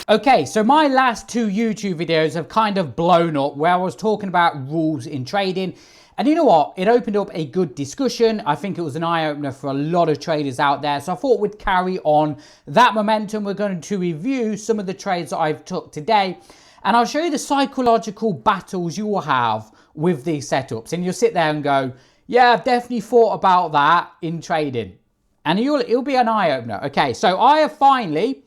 Okay, so my last two YouTube videos have kind of blown up where I was talking about rules in trading. And you know what? It opened up a good discussion. I think it was an eye-opener for a lot of traders out there. So I thought we'd carry on that momentum. We're going to review some of the trades that I've took today. And I'll show you the psychological battles you will have with these setups. And you'll sit there and go, yeah, I've definitely thought about that in trading. And it'll be an eye-opener. Okay, so I have finally,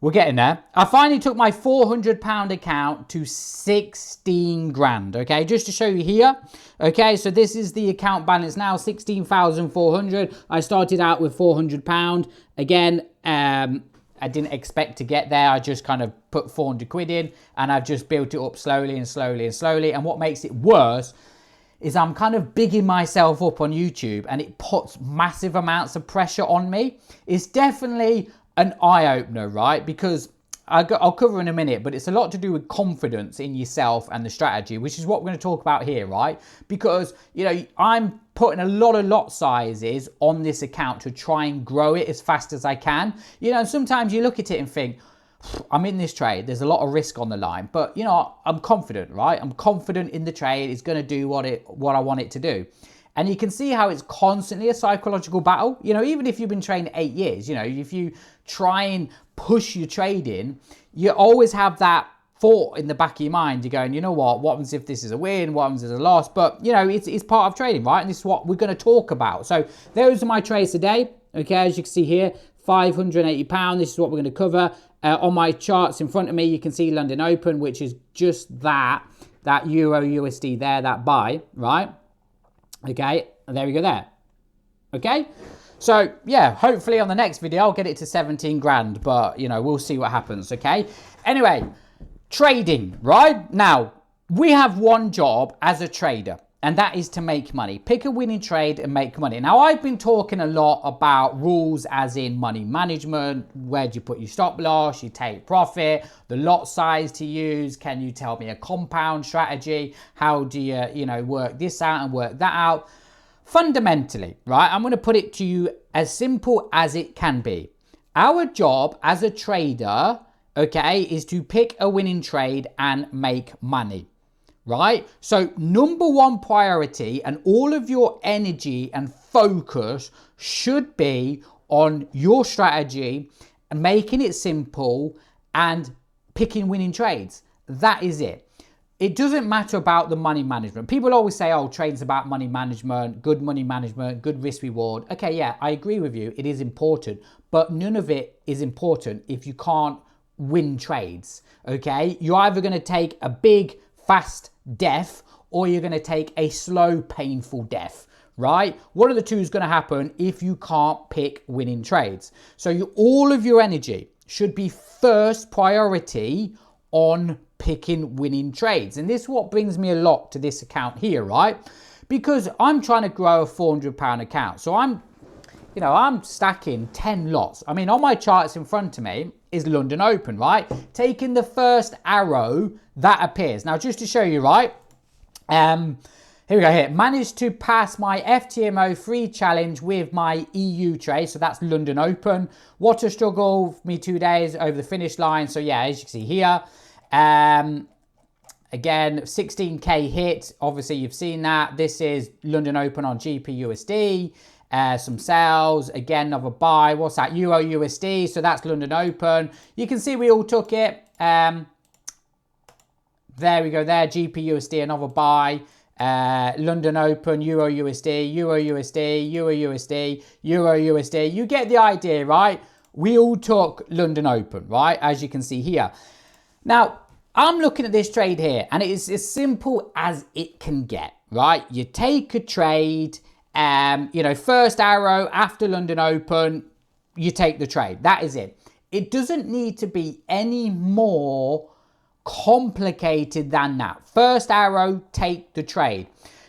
we're getting there. I finally took my £400 account to 16 grand, okay? Just to show you here, okay? So this is the account balance now, 16,400. I started out with £400. Again, I didn't expect to get there. I just kind of put 400 quid in and I've just built it up slowly and slowly and slowly. And what makes it worse is I'm kind of bigging myself up on YouTube and it puts massive amounts of pressure on me. It's definitely an eye-opener, right? Because I'll cover in a minute, but it's a lot to do with confidence in yourself and the strategy, which is what we're going to talk about here, right? Because, you know, I'm putting a lot of lot sizes on this account to try and grow it as fast as I can. You know, and sometimes you look at it and think, I'm in this trade, there's a lot of risk on the line, but you know, I'm confident, right? I'm confident in the trade. It's going to do what I want it to do. And you can see how it's constantly a psychological battle. You know, even if you've been trading 8 years, you know, if you try and push your trading, you always have that thought in the back of your mind. You're going, you know what happens if this is a win? What happens if it's a loss? But, you know, it's part of trading, right? And this is what we're going to talk about. So those are my trades today. Okay, as you can see here, £580. This is what we're going to cover. On my charts in front of me, you can see London Open, which is just that Euro USD there, that buy, right? Okay, and there we go there. Okay, so yeah, hopefully on the next video I'll get it to 17 grand, but you know, we'll see what happens. Okay, anyway, trading, right? Now we have one job as a trader, and that is to make money. Pick a winning trade and make money. Now I've been talking a lot about rules as in money management. Where do you put your stop loss, you take profit, the lot size to use? Can you tell me a compound strategy? How do you know, work this out and work that out? Fundamentally, right, I'm going to put it to you as simple as it can be. Our job as a trader, okay, is to pick a winning trade and make money. Right? So number one priority and all of your energy and focus should be on your strategy and making it simple and picking winning trades. That is it. It doesn't matter about the money management. People always say, oh, trading's about money management, good risk reward. Okay, yeah, I agree with you. It is important, but none of it is important if you can't win trades. Okay? You're either going to take a big, fast death or you're going to take a slow, painful death, right? One of the two is going to happen if you can't pick winning trades. So all of your energy should be first priority on picking winning trades. And this is what brings me a lot to this account here, right? Because I'm trying to grow a £400 account. So I'm stacking 10 lots. I mean, on my charts in front of me is London Open, right? Taking the first arrow that appears. Now, just to show you, right? Here we go here. Managed to pass my FTMO free challenge with my EU trade. So that's London Open. What a struggle for me 2 days over the finish line. So yeah, as you can see here, again, 16K hit. Obviously, you've seen that. This is London Open on GPUSD. Some sales, again, another buy. What's that? Euro USD. So that's London Open. You can see we all took it. There we go there. GPUSD, another buy. London Open, Euro USD, Euro USD, Euro USD, Euro USD. You get the idea, right? We all took London Open, right? As you can see here. Now, I'm looking at this trade here, and it is as simple as it can get, right? You take a trade. You know, first arrow after London Open, you take the trade. That is it. It doesn't need to be any more complicated than that. First arrow, take the trade.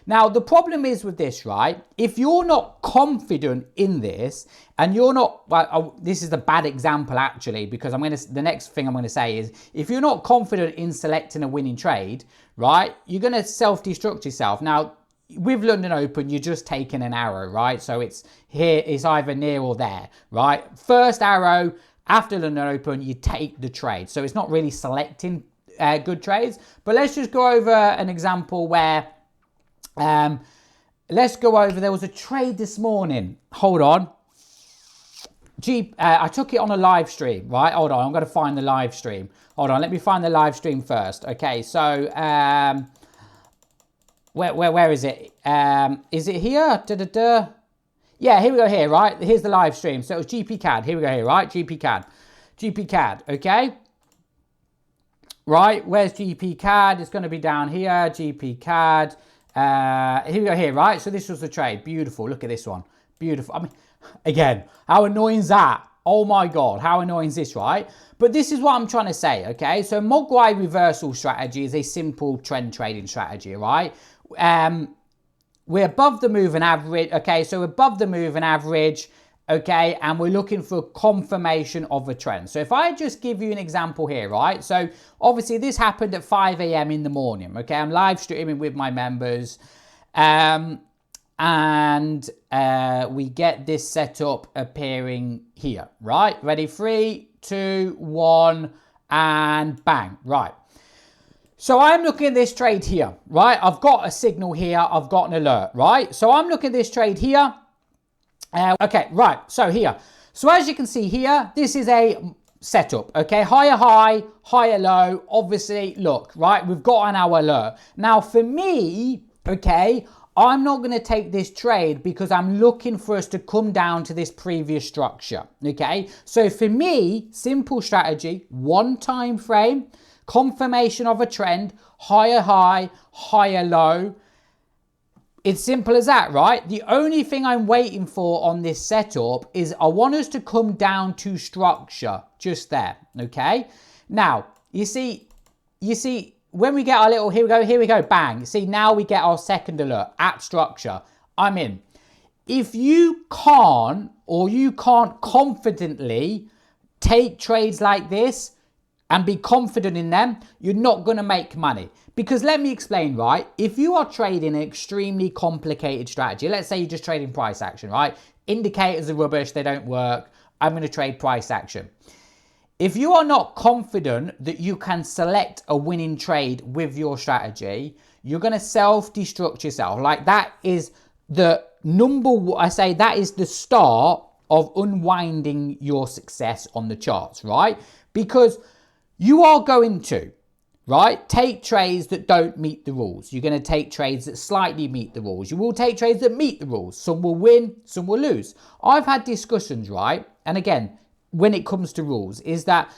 Now, the problem is with this, right? If you're not confident in this and you're not, well, this is the bad example actually, because the next thing I'm going to say is if you're not confident in selecting a winning trade, right, you're going to self-destruct yourself. Now, with London Open, you're just taking an arrow, right? So it's here, it's either near or there, right? First arrow, After London Open, you take the trade. So it's not really selecting good trades. But let's just go over an example where, let's go over, there was a trade this morning. Hold on. I took it on a live stream, right? Hold on, I'm going to find the live stream. Hold on, let me find the live stream first. Okay, so where is it? Is it here? Yeah, here we go here, right? Here's the live stream. So it was GP CAD. Here we go here, right? GP CAD, okay? Right, where's GP CAD? It's going to be down here, GP CAD. Here we go here, right? So this was the trade. Beautiful. Look at this one. Beautiful. I mean, again, how annoying is that? Oh my God, how annoying is this, right? But this is what I'm trying to say, okay? So Mogwai Reversal strategy is a simple trend trading strategy, right? We're above the moving average, okay? So above the moving average, okay? And we're looking for confirmation of a trend. So if I just give you an example here, right? So obviously this happened at 5 a.m. in the morning, okay? I'm live streaming with my members. And we get this setup appearing here, right? Ready? 3, 2, 1, and bang, right. So I'm looking at this trade here, right? I've got a signal here, I've got an alert, right? So I'm looking at this trade here. Okay, right, so here. So as you can see here, this is a setup, okay? Higher high, higher low, obviously, look, right? We've got an hour alert. Now for me, okay, I'm not going to take this trade because I'm looking for us to come down to this previous structure, okay? So for me, simple strategy, one time frame, confirmation of a trend, higher high, higher low. It's simple as that, right? The only thing I'm waiting for on this setup is I want us to come down to structure, just there, okay? Now, you see, when we get our little, here we go, bang. See, now we get our second alert at structure. I'm in. If you can't confidently take trades like this and be confident in them, you're not going to make money. Because let me explain, right? If you are trading an extremely complicated strategy, let's say you're just trading price action, right? Indicators are rubbish, they don't work. I'm going to trade price action. If you are not confident that you can select a winning trade with your strategy, you're going to self-destruct yourself. Like that is the that is the start of unwinding your success on the charts, right? Because you are going to, right, take trades that don't meet the rules. You're going to take trades that slightly meet the rules. You will take trades that meet the rules. Some will win, some will lose. I've had discussions, right? And again, when it comes to rules, is that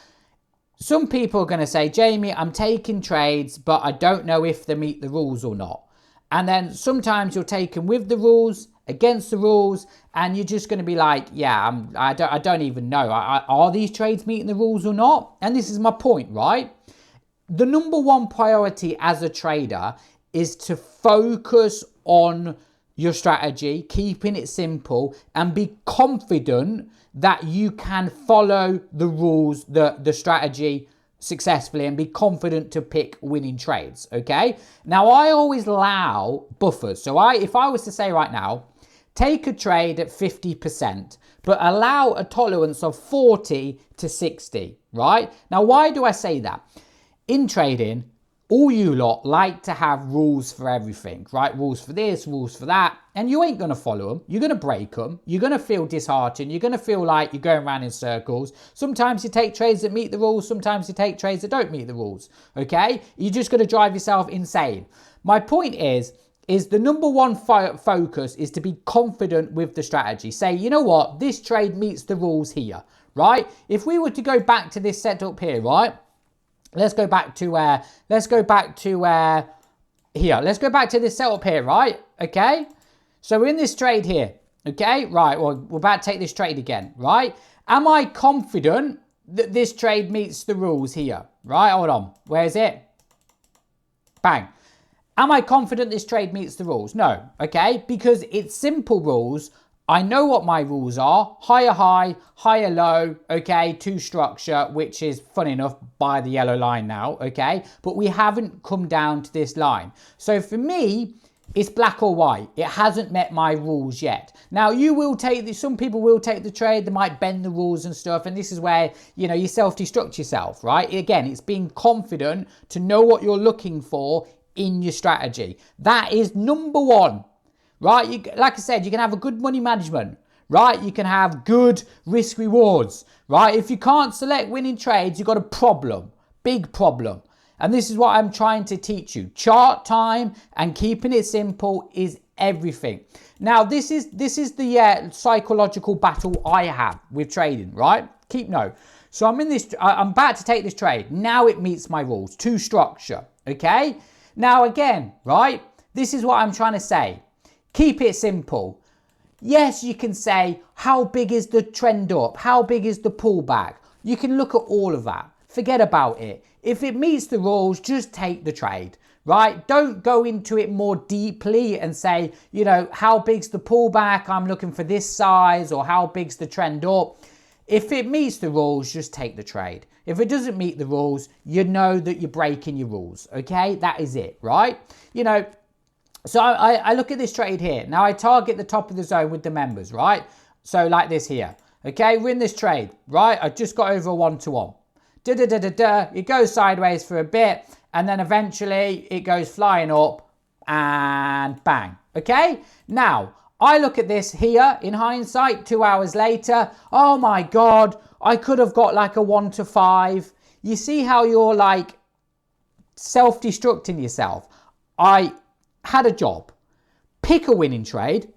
some people are going to say, Jamie, I'm taking trades, but I don't know if they meet the rules or not. And then sometimes you're taking with the rules, against the rules, and you're just going to be like, yeah, I don't even know. Are these trades meeting the rules or not? And this is my point, right? The number one priority as a trader is to focus on your strategy, keeping it simple, and be confident that you can follow the rules, the strategy successfully, and be confident to pick winning trades, okay? Now, I always allow buffers. So if I was to say right now, take a trade at 50%, but allow a tolerance of 40 to 60, right? Now, why do I say that? In trading, all you lot like to have rules for everything, right? Rules for this, rules for that, and you ain't going to follow them. You're going to break them. You're going to feel disheartened. You're going to feel like you're going around in circles. Sometimes you take trades that meet the rules. Sometimes you take trades that don't meet the rules, okay? You're just going to drive yourself insane. My point is the number one focus is to be confident with the strategy. Say, you know what? This trade meets the rules here, right? If we were to go back to this setup here, right? Let's go back to here. Let's go back to this setup here, right? Okay. So we're in this trade here. Okay. Right. Well, we're about to take this trade again, right? Am I confident that this trade meets the rules here? Right. Hold on. Where is it? Bang. Am I confident this trade meets the rules? No. Okay. Because it's simple rules. I know what my rules are. Higher high, higher low, okay, to structure, which is, fun enough, by the yellow line now, okay? But we haven't come down to this line. So for me, It's black or white. It hasn't met my rules yet. Now, you will take this, some people will take the trade, they might bend the rules and stuff, and this is where, you know, you self-destruct yourself, right? Again, it's being confident to know what you're looking for in your strategy. That is number one, right? Like I said, you can have a good money management, right? You can have good risk rewards, right? If you can't select winning trades, you've got a problem, big problem. And this is what I'm trying to teach you. Chart time and keeping it simple is everything. Now, this is the psychological battle I have with trading, right? Keep note. So I'm about to take this trade. Now it meets my rules to structure, okay? Now again, right? This is what I'm trying to say. Keep it simple. Yes, you can say, how big is the trend up? How big is the pullback? You can look at all of that. Forget about it. If it meets the rules, just take the trade, right? Don't go into it more deeply and say, you know, how big's the pullback? I'm looking for this size, or how big's the trend up? If it meets the rules, just take the trade. If it doesn't meet the rules, you know that you're breaking your rules, okay? That is it, right? You know, so I look at this trade here. Now I target the top of the zone with the members, right? So like this here, okay? We're in this trade, right? I just got over a 1-to-1. It goes sideways for a bit, and then eventually it goes flying up and bang, okay? Now, I look at this here in hindsight, 2 hours later. Oh my God, I could have got like a 1-to-5. You see how you're like self-destructing yourself. I had a job, pick a winning trade,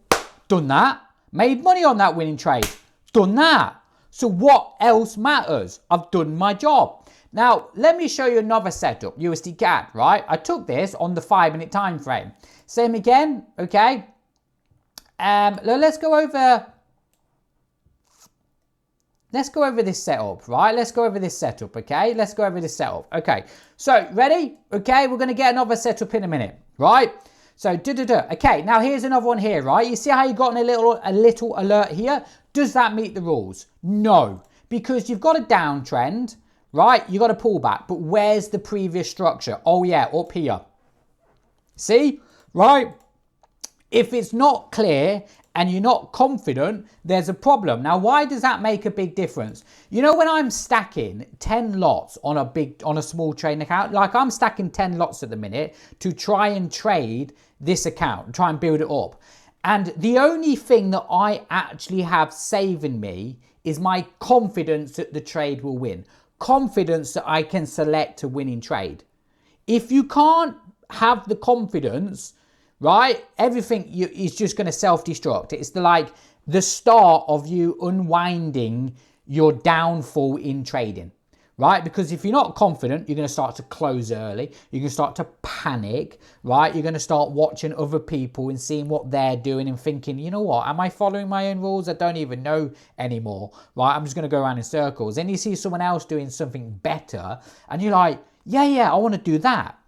done that, made money on that winning trade, done that. So what else matters? I've done my job. Now, let me show you another setup, USD CAD, right? I took this on the 5-minute time frame. Same again, okay? Let's go over this setup, right? Let's go over this setup, okay? Let's go over this setup. Okay, so ready? Okay, we're going to get another setup in a minute, right? So, okay, now here's another one here, right? You see how you got a little alert here? Does that meet the rules? No, because you've got a downtrend, right? You got a pullback, but where's the previous structure? Oh yeah, up here. See, right? If it's not clear and you're not confident, there's a problem. Now, why does that make a big difference? You know, when I'm stacking 10 lots on a small trading account, like I'm stacking 10 lots at the minute to try and trade this account, try and build it up. And the only thing that I actually have saving me is my confidence that the trade will win. Confidence that I can select a winning trade. If you can't have the confidence, right, everything is just going to self-destruct. It's the start of you unwinding your downfall in trading, right? Because if you're not confident, you're going to start to close early. You're going to start to panic, right? You're going to start watching other people and seeing what they're doing and thinking, you know what, am I following my own rules? I don't even know anymore, right? I'm just going to go around in circles. Then you see someone else doing something better and you're like, yeah, I want to do that,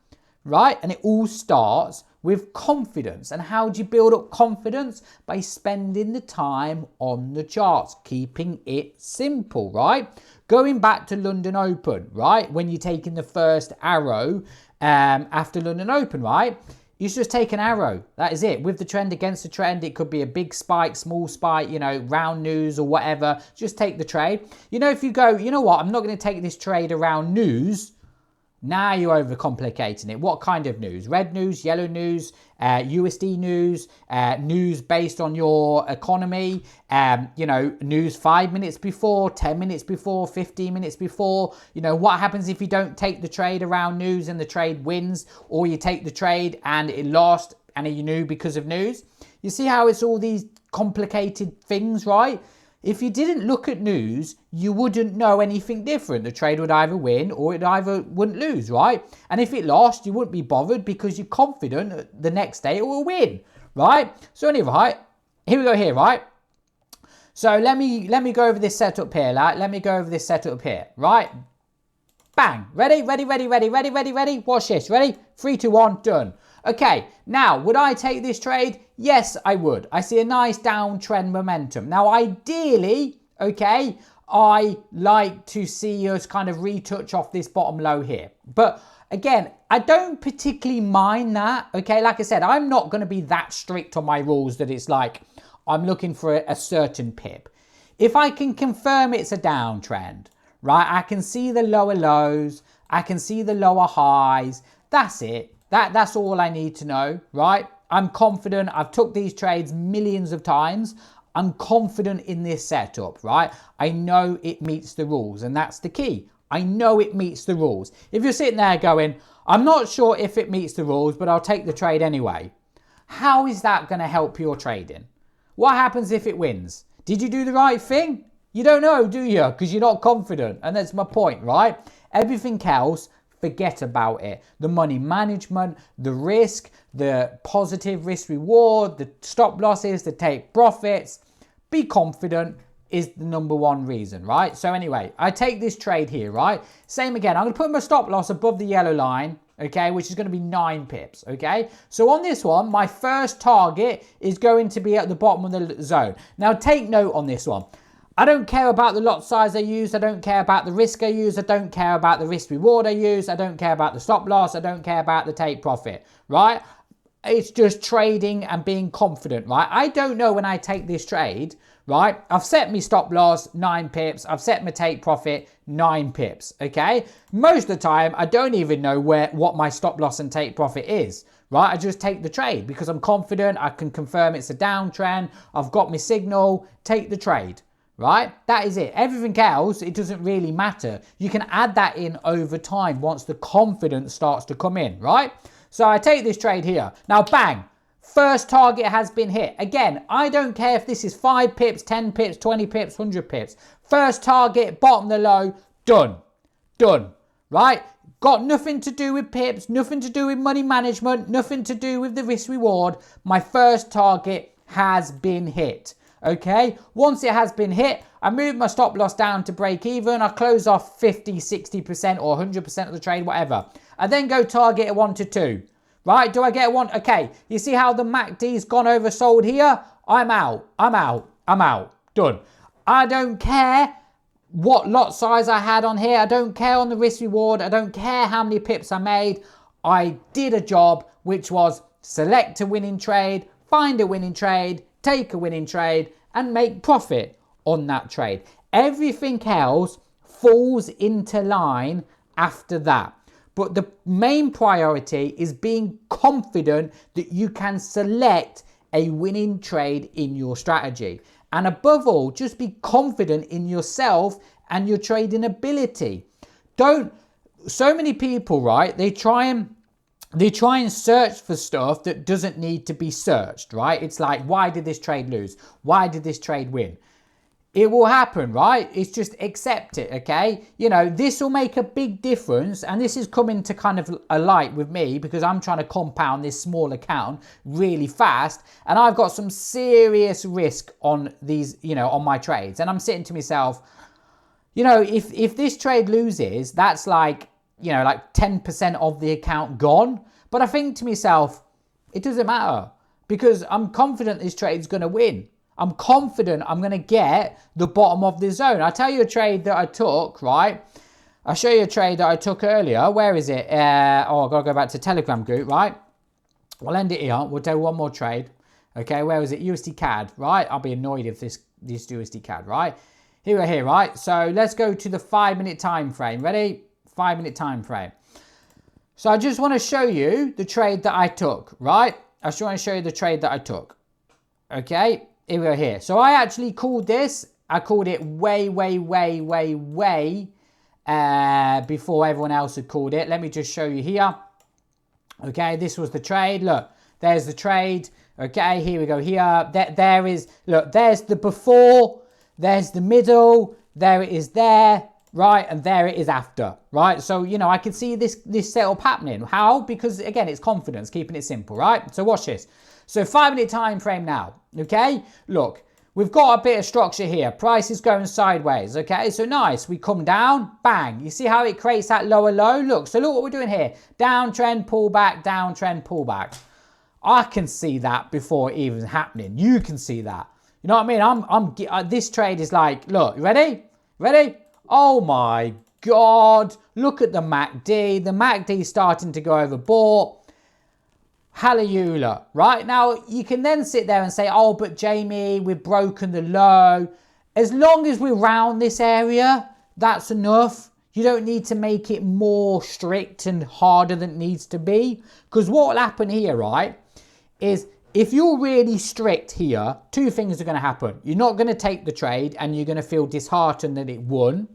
right? And it all starts with confidence. And how do you build up confidence? By spending the time on the charts, keeping it simple, right? Going back to London Open, right? When you're taking the first arrow after London Open, right? You just take an arrow. That is it. With the trend against the trend, it could be a big spike, small spike, you know, round news or whatever. Just take the trade. You know, if you go, you know what, I'm not going to take this trade around news. Now you're overcomplicating it. What kind of news? Red news, yellow news, USD news, news based on your economy, you know, news 5 minutes before, 10 minutes before, 15 minutes before. You know, what happens if you don't take the trade around news and the trade wins, or you take the trade and it lost and you knew because of news? You see how it's all these complicated things, right? If you didn't look at news, you wouldn't know anything different. The trade would either win or it either wouldn't lose, right? And if it lost, you wouldn't be bothered because you're confident that the next day it will win, right? So anyway, here we go here, right? So let me go over this setup here, like, let me go over this setup here, right? Bang, ready? Watch this, ready? 3, 2, 1, done. Okay, now, would I take this trade? Yes, I would. I see a nice downtrend momentum. Now, ideally, okay, I like to see us kind of retouch off this bottom low here. But again, I don't particularly mind that, okay? Like I said, I'm not going to be that strict on my rules that it's like I'm looking for a certain pip. If I can confirm it's a downtrend, right? I can see the lower lows, I can see the lower highs. That's it. That's all I need to know, right? I'm confident. I've took these trades millions of times. I'm confident in this setup, right? I know it meets the rules, and that's the key. I know it meets the rules. If you're sitting there going, I'm not sure if it meets the rules, but I'll take the trade anyway. How is that going to help your trading? What happens if it wins? Did you do the right thing? You don't know, do you? Because you're not confident. And that's my point, right? Everything else, forget about it. The money management, the risk, the positive risk reward, the stop losses, the take profits. Be confident is the number one reason, right? So anyway, I take this trade here, right? Same again. I'm going to put my stop loss above the yellow line, okay, which is going to be 9 pips, okay? So on this one, my first target is going to be at the bottom of the zone. Now take note on this one. I don't care about the lot size I use. I don't care about the risk I use. I don't care about the risk reward I use. I don't care about the stop loss. I don't care about the take profit, right? It's just trading and being confident, right? I don't know when I take this trade, right? I've set my stop loss 9 pips. I've set my take profit 9 pips, okay? Most of the time, I don't even know what my stop loss and take profit is, right? I just take the trade because I'm confident. I can confirm it's a downtrend. I've got my signal. Take the trade, right? That is it. Everything else, it doesn't really matter. You can add that in over time once the confidence starts to come in, right? So I take this trade here. Now, bang, first target has been hit. Again, I don't care if this is 5 pips, 10 pips, 20 pips, 100 pips. First target, bottom of the low, done. Done, right? Got nothing to do with pips, nothing to do with money management, nothing to do with the risk reward. My first target has been hit. Okay, once it has been hit, I move my stop loss down to break even. I close off 50, 60% or 100% of the trade, whatever. I then go target a 1 to 2. Right? Do I get one? Okay, you see how the MACD's gone oversold here? I'm out. I'm out. I'm out. Done. I don't care what lot size I had on here. I don't care on the risk reward. I don't care how many pips I made. I did a job, which was select a winning trade, find a winning trade, take a winning trade, and make profit on that trade. Everything else falls into line after that. But the main priority is being confident that you can select a winning trade in your strategy. And above all, just be confident in yourself and your trading ability. So many people, right, they try and search for stuff that doesn't need to be searched, right? It's like, why did this trade lose? Why did this trade win? It will happen, right? It's just accept it, okay? You know, this will make a big difference, and this is coming to kind of a light with me because I'm trying to compound this small account really fast, and I've got some serious risk on these, you know, on my trades. And I'm sitting to myself, you know, if this trade loses, that's like, you know, like 10% of the account gone. But I think to myself, it doesn't matter because I'm confident this trade's going to win. I'm confident I'm going to get the bottom of the zone. I'll tell you a trade that I took, right? I'll show you a trade that I took earlier. Where is it? I've got to go back to Telegram group, right? We'll end it here. We'll do one more trade. Okay, where is it? USD CAD, right? I'll be annoyed if this USD CAD, right? Here we're here, right? So let's go to the 5-minute time frame. Ready? 5-minute time frame. So I just want to show you the trade that I took, right? I just want to show you the trade that I took. Okay. Here we are here. So I actually called this. I called it way before everyone else had called it. Let me just show you here. Okay, this was the trade. Look, there's the trade. Okay, here we go here. There is, look, there's the before, there's the middle, there it is there, right? And there it is after, right? So, you know, I can see this setup happening. How? Because again, it's confidence, keeping it simple, right? So watch this. So 5-minute time frame now, okay? Look, we've got a bit of structure here. Price is going sideways, okay? So nice, we come down, bang. You see how it creates that lower low? Look, so look what we're doing here. Downtrend, pullback, downtrend, pullback. I can see that before it even happening. You can see that. You know what I mean? This trade is like, look, ready? Ready? Oh my God, look at the MACD. The MACD is starting to go overbought. Hallelujah, right? Now, you can then sit there and say, oh, but Jamie, we've broken the low. As long as we're around this area, that's enough. You don't need to make it more strict and harder than it needs to be. Because what will happen here, right, is if you're really strict here, two things are going to happen. You're not going to take the trade and you're going to feel disheartened that it won.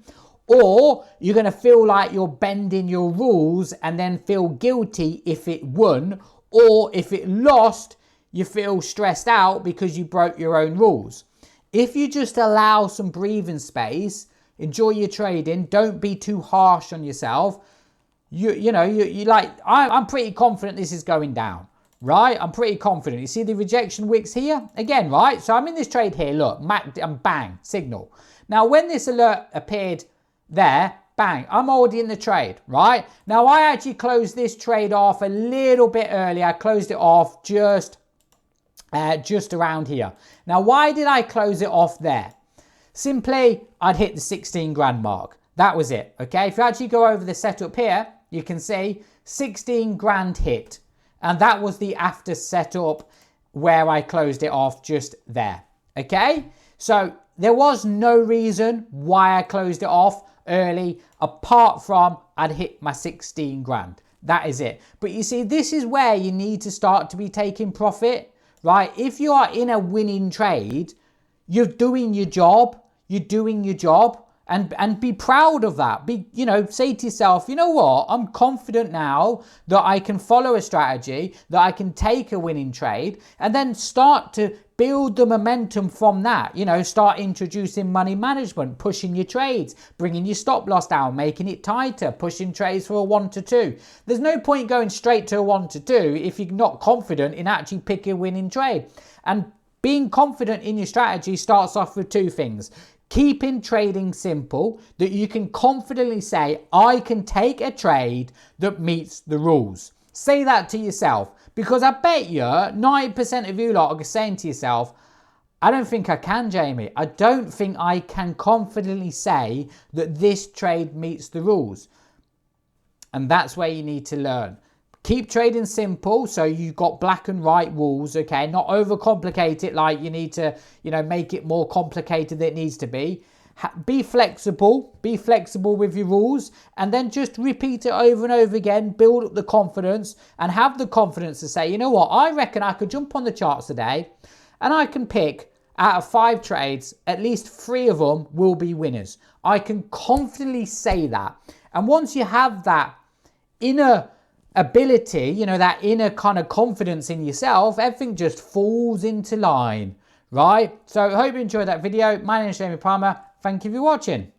Or you're going to feel like you're bending your rules and then feel guilty if it won. Or if it lost, you feel stressed out because you broke your own rules. If you just allow some breathing space, enjoy your trading, don't be too harsh on yourself. I'm pretty confident this is going down, right? I'm pretty confident. You see the rejection wicks here? Again, right? So I'm in this trade here, look, and bang, signal. Now, when this alert appeared there, bang, I'm already in the trade, right? Now, I actually closed this trade off a little bit earlier. I closed it off just around here. Now, why did I close it off there? Simply, I'd hit the 16 grand mark. That was it, okay? If you actually go over the setup here, you can see 16 grand hit. And that was the after setup where I closed it off just there, okay? So there was no reason why I closed it off early apart from I'd hit my 16 grand. That is it. But you see, this is where you need to start to be taking profit, right? If you are in a winning trade, you're doing your job. You're doing your job. And be proud of that. Say to yourself, you know what? I'm confident now that I can follow a strategy, that I can take a winning trade, and then start to build the momentum from that. Start introducing money management, pushing your trades, bringing your stop loss down, making it tighter, pushing trades for a 1 to 2. There's no point going straight to a 1 to 2 if you're not confident in actually picking a winning trade. And being confident in your strategy starts off with two things. Keeping trading simple, that you can confidently say, I can take a trade that meets the rules. Say that to yourself, because I bet you 90% of you lot are saying to yourself, I don't think I can, Jamie. I don't think I can confidently say that this trade meets the rules. And that's where you need to learn. Keep trading simple, so you've got black and white rules, okay? Not overcomplicate it like you need to, make it more complicated than it needs to be. Be flexible with your rules, and then just repeat it over and over again, build up the confidence, and have the confidence to say, you know what, I reckon I could jump on the charts today, and I can pick out of 5 trades, at least 3 of them will be winners. I can confidently say that. And once you have that inner ability, that inner kind of confidence in yourself, everything just falls into line, right? So I hope you enjoyed that video. My name is Jamie Palmer. Thank you for watching.